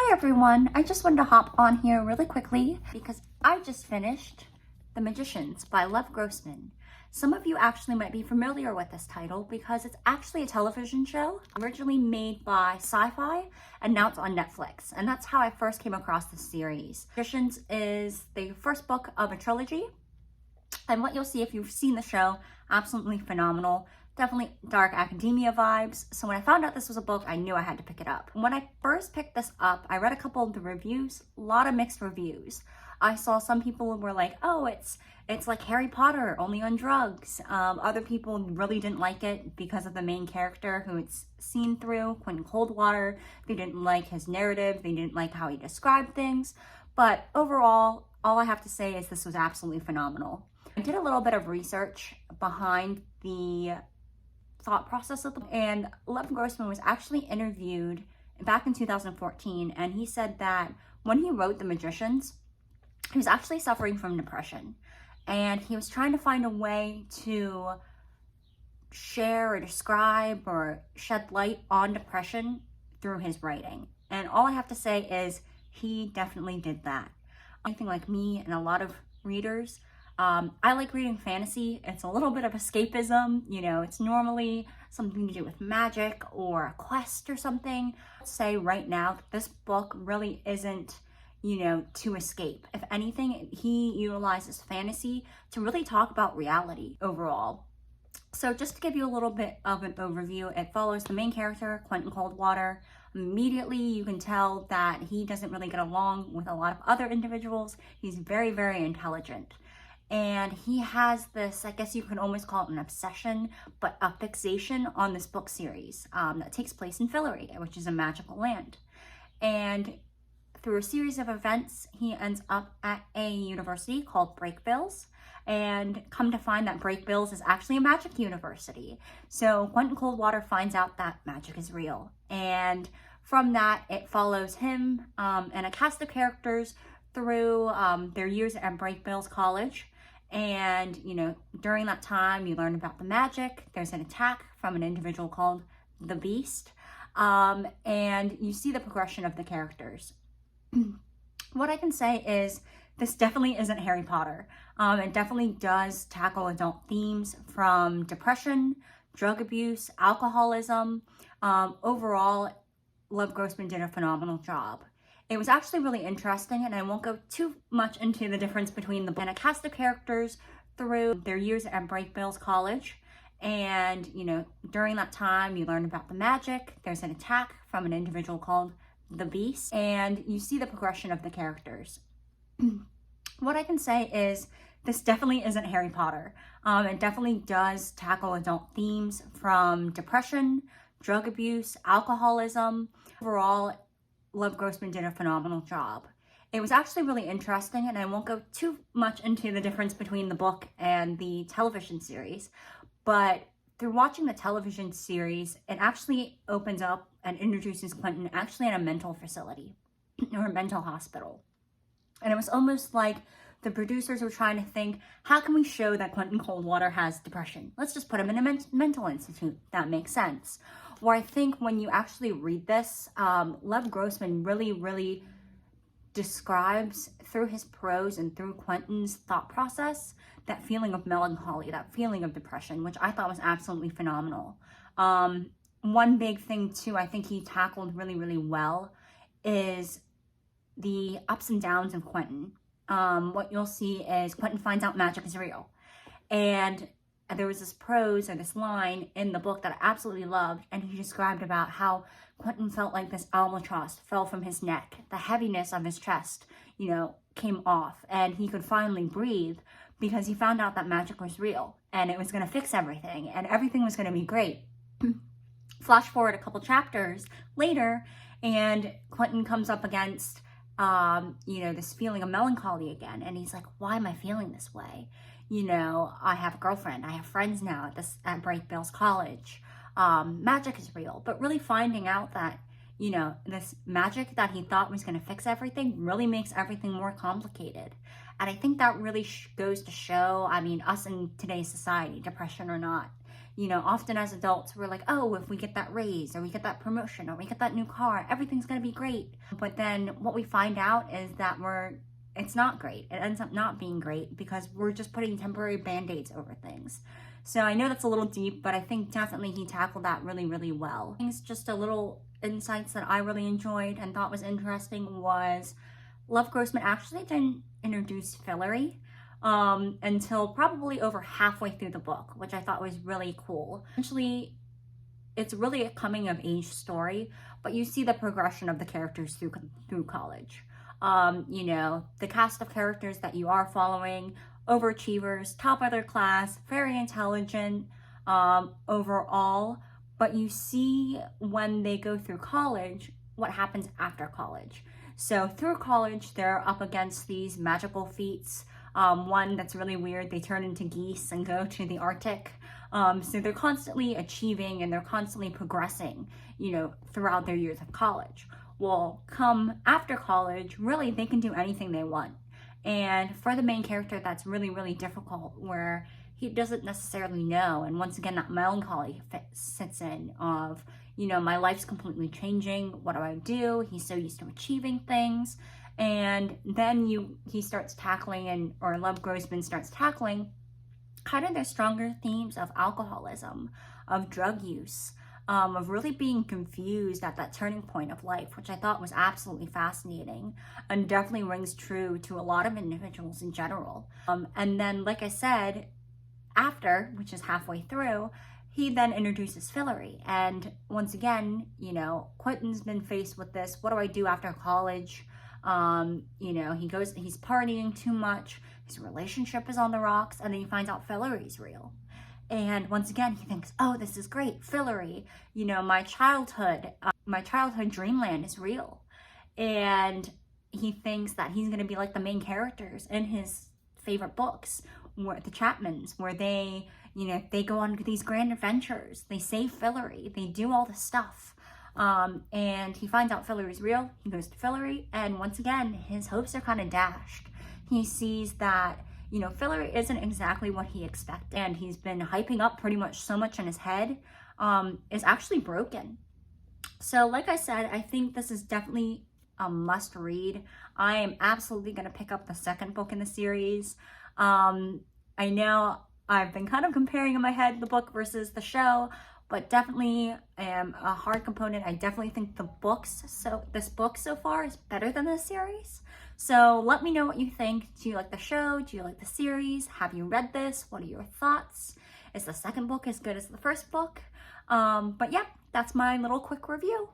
Hi everyone, I just wanted to hop on here really quickly because I just finished The Magicians by Lev Grossman. Some of you actually might be familiar with this title because it's actually a television show originally made by Sci-Fi and now it's on Netflix. And that's how I first came across this series. Magicians is the first book of a trilogy. And what you'll see if you've seen the show, absolutely phenomenal. Definitely dark academia vibes. So when I found out this was a book, I knew I had to pick it up. When I first picked this up, I read a couple of the reviews, a lot of mixed reviews. I saw some people were like, oh, it's like Harry Potter, only on drugs. Other people really didn't like it because of the main character who it's seen through, Quentin Coldwater. They didn't like his narrative. They didn't like how he described things. But overall, all I have to say is this was absolutely phenomenal. I did a little bit of research behind the thought process of and Lev Grossman was actually interviewed back in 2014, and he said that when he wrote The Magicians, he was actually suffering from depression, and he was trying to find a way to share or describe or shed light on depression through his writing. And all I have to say is he definitely did that. Anything like me and a lot of readers, I like reading fantasy. It's a little bit of escapism, you know, it's normally something to do with magic or a quest or something. I'd say right now, this book really isn't, you know, to escape. If anything, he utilizes fantasy to really talk about reality overall. So just to give you a little bit of an overview, it follows the main character, Quentin Coldwater. Immediately, you can tell that he doesn't really get along with a lot of other individuals. He's very, very intelligent. And he has this, I guess you can almost call it an obsession, but a fixation on this book series that takes place in Fillory, which is a magical land. And through a series of events, he ends up at a university called Breakbills, and come to find that Breakbills is actually a magic university. So Quentin Coldwater finds out that magic is real. And from that, it follows him and a cast of characters through their years at Breakbills College. And, you know, during that time, you learn about the magic. There's an attack from an individual called the Beast. And you see the progression of the characters. What I can say is this definitely isn't Harry Potter. It definitely does tackle adult themes from depression, drug abuse, alcoholism. Overall, Lev Grossman did a phenomenal job. It was actually really interesting, and I won't go too much into the difference between the and a cast of characters through their years at Breakbills College. And, you know, during that time, you learn about the magic. There's an attack from an individual called the Beast, and you see the progression of the characters. What I can say is this definitely isn't Harry Potter. It definitely does tackle adult themes from depression, drug abuse, alcoholism. Overall, Lev Grossman did a phenomenal job. It was actually really interesting, and I won't go too much into the difference between the book and the television series, but through watching the television series, it actually opens up and introduces Quentin actually in a mental facility or a mental hospital. And it was almost like the producers were trying to think, how can we show that Quentin Coldwater has depression? Let's just put him in a mental institute. That makes sense. Where I think when you actually read this, Lev Grossman really describes through his prose and through Quentin's thought process, that feeling of melancholy, that feeling of depression, which I thought was absolutely phenomenal. One big thing too, I think he tackled really well is the ups and downs of Quentin. What you'll see is Quentin finds out magic is real. And there was this prose or this line in the book that I absolutely loved, and he described about how Quentin felt like this albatross fell from his neck. The heaviness of his chest, you know, came off, and he could finally breathe because he found out that magic was real, and it was going to fix everything, and everything was going to be great. Flash forward a couple chapters later, and Quentin comes up against, you know, this feeling of melancholy again, and he's like, why am I feeling this way? You know, I have a girlfriend, I have friends now at Breakbills College. Magic is real, but really finding out that, you know, this magic that he thought was going to fix everything really makes everything more complicated. And I think that really goes to show, I mean, us in today's society, depression or not, You know, often as adults, we're like, oh, if we get that raise or we get that promotion or we get that new car, everything's gonna be great. But then what we find out is that it's not great. It ends up not being great because we're just putting temporary band-aids over things. So I know that's a little deep, but I think definitely he tackled that really, really well. Things just a little insights that I really enjoyed and thought was interesting was Lev Grossman actually didn't introduce Fillory until probably over halfway through the book, which I thought was really cool. Essentially, it's really a coming of age story, but you see the progression of the characters through college. You know, the cast of characters that you are following, overachievers, top of their class, very intelligent overall, but you see when they go through college, what happens after college. So through college, they're up against these magical feats. One that's really weird, they turn into geese and go to the Arctic. So they're constantly achieving and they're constantly progressing, you know, throughout their years of college. Well, come after college, really, they can do anything they want. And for the main character, that's really, really difficult, where he doesn't necessarily know. And once again, that melancholy sits in of, you know, my life's completely changing. What do I do? He's so used to achieving things. And then he starts tackling, or Lev Grossman starts tackling kind of their stronger themes of alcoholism, of drug use, of really being confused at that turning point of life, which I thought was absolutely fascinating and definitely rings true to a lot of individuals in general. And then, like I said, after, which is halfway through, he then introduces Fillory. And once again, you know, Quentin's been faced with this, what do I do after college? You know, he's partying too much, his relationship is on the rocks, and then he finds out Fillory's real. And once again, he thinks, oh, this is great, Fillory, you know, my childhood dreamland is real. And he thinks that he's going to be like the main characters in his favorite books, where the Chapmans, where they, you know, they go on these grand adventures, they save Fillory, they do all this stuff. And he finds out Fillory's real, he goes to Fillory, and once again, his hopes are kind of dashed. He sees that, you know, Fillory isn't exactly what he expected, and he's been hyping up pretty much so much in his head, is actually broken. So like I said, I think this is definitely a must read. I am absolutely going to pick up the second book in the series. I know I've been kind of comparing in my head the book versus the show, but definitely am a hard component. I definitely think this book so far is better than the series. So let me know what you think. Do you like the show? Do you like the series? Have you read this? What are your thoughts? Is the second book as good as the first book? But yeah, that's my little quick review.